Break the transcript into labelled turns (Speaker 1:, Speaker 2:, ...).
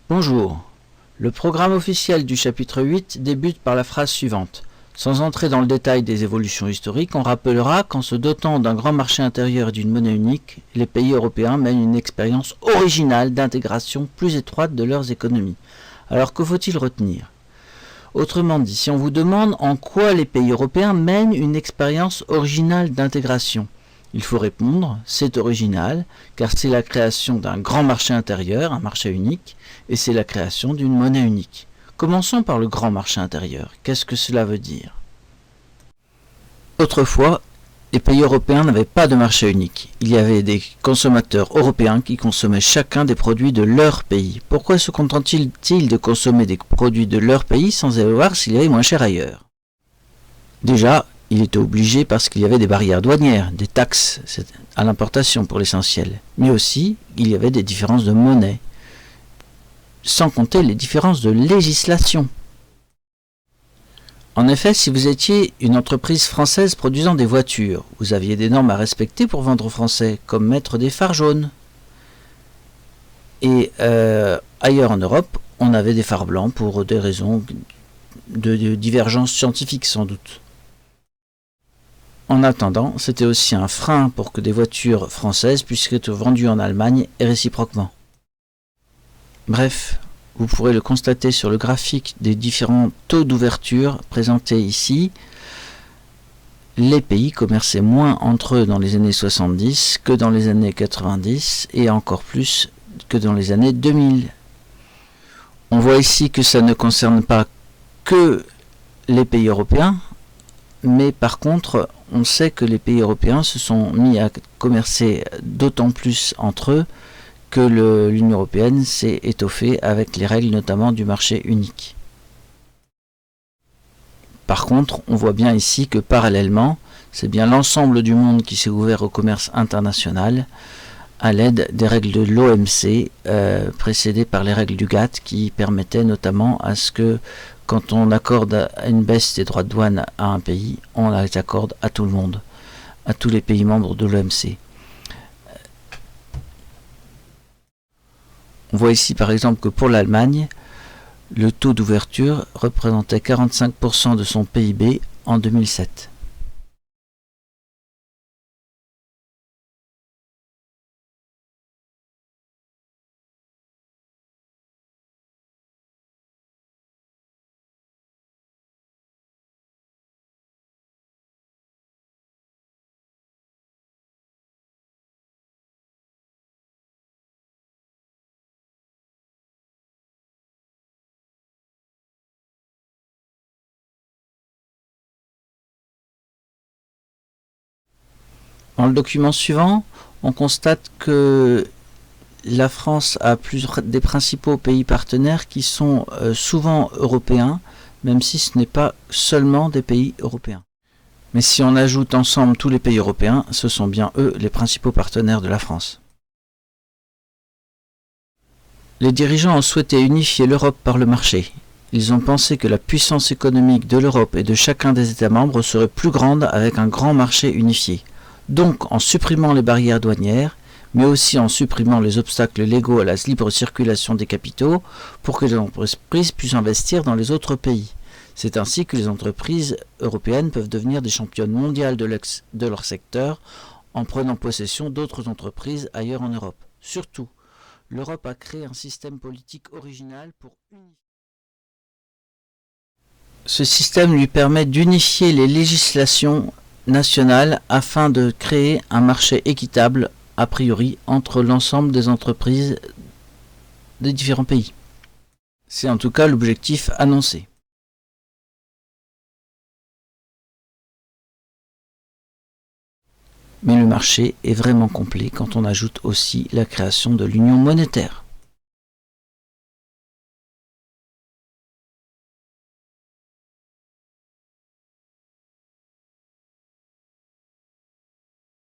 Speaker 1: Bonjour. Le programme officiel du chapitre 8 débute par la phrase suivante. Sans entrer dans le détail des évolutions historiques, on rappellera qu'en se dotant d'un grand marché intérieur et d'une monnaie unique, les pays européens mènent une expérience originale d'intégration plus étroite de leurs économies. Alors que faut-il retenir ? Autrement dit, si on vous demande en quoi les pays européens mènent une expérience originale d'intégration, il faut répondre, c'est original, car c'est la création d'un grand marché intérieur, un marché unique, et c'est la création d'une monnaie unique. Commençons par le grand marché intérieur. Qu'est-ce que cela veut dire ? Autrefois, les pays européens n'avaient pas de marché unique. Il y avait des consommateurs européens qui consommaient chacun des produits de leur pays. Pourquoi se contentent-ils de consommer des produits de leur pays sans aller voir s'il y avait moins cher ailleurs ? Déjà, il était obligé parce qu'il y avait des barrières douanières, des taxes à l'importation pour l'essentiel. Mais aussi, il y avait des différences de monnaie, sans compter les différences de législation. En effet, si vous étiez une entreprise française produisant des voitures, vous aviez des normes à respecter pour vendre aux Français, comme mettre des phares jaunes. Et ailleurs en Europe, on avait des phares blancs pour des raisons de divergence scientifique sans doute. En attendant, c'était aussi un frein pour que des voitures françaises puissent être vendues en Allemagne et réciproquement. Bref, vous pourrez le constater sur le graphique des différents taux d'ouverture présentés ici. Les pays commerçaient moins entre eux dans les années 70 que dans les années 90 et encore plus que dans les années 2000. On voit ici que ça ne concerne pas que les pays européens, mais par contre, on sait que les pays européens se sont mis à commercer d'autant plus entre eux que l'Union européenne s'est étoffée avec les règles notamment du marché unique. Par contre, on voit bien ici que parallèlement, c'est bien l'ensemble du monde qui s'est ouvert au commerce international à l'aide des règles de l'OMC, précédées par les règles du GATT qui permettaient notamment à ce que quand on accorde une baisse des droits de douane à un pays, on les accorde à tout le monde, à tous les pays membres de l'OMC. On voit ici par exemple que pour l'Allemagne, le taux d'ouverture représentait 45% de son PIB en 2007. Dans le document suivant, on constate que la France a des principaux pays partenaires qui sont souvent européens, même si ce n'est pas seulement des pays européens. Mais si on ajoute ensemble tous les pays européens, ce sont bien eux les principaux partenaires de la France. Les dirigeants ont souhaité unifier l'Europe par le marché. Ils ont pensé que la puissance économique de l'Europe et de chacun des États membres serait plus grande avec un grand marché unifié. Donc, en supprimant les barrières douanières, mais aussi en supprimant les obstacles légaux à la libre circulation des capitaux pour que les entreprises puissent investir dans les autres pays. C'est ainsi que les entreprises européennes peuvent devenir des championnes mondiales de leur secteur en prenant possession d'autres entreprises ailleurs en Europe. Surtout, l'Europe a créé un système politique original pour unifier. Ce système lui permet d'unifier les législations nationales afin de créer un marché équitable, a priori, entre l'ensemble des entreprises des différents pays. C'est en tout cas l'objectif annoncé. Mais le marché est vraiment complet quand on ajoute aussi la création de l'union monétaire.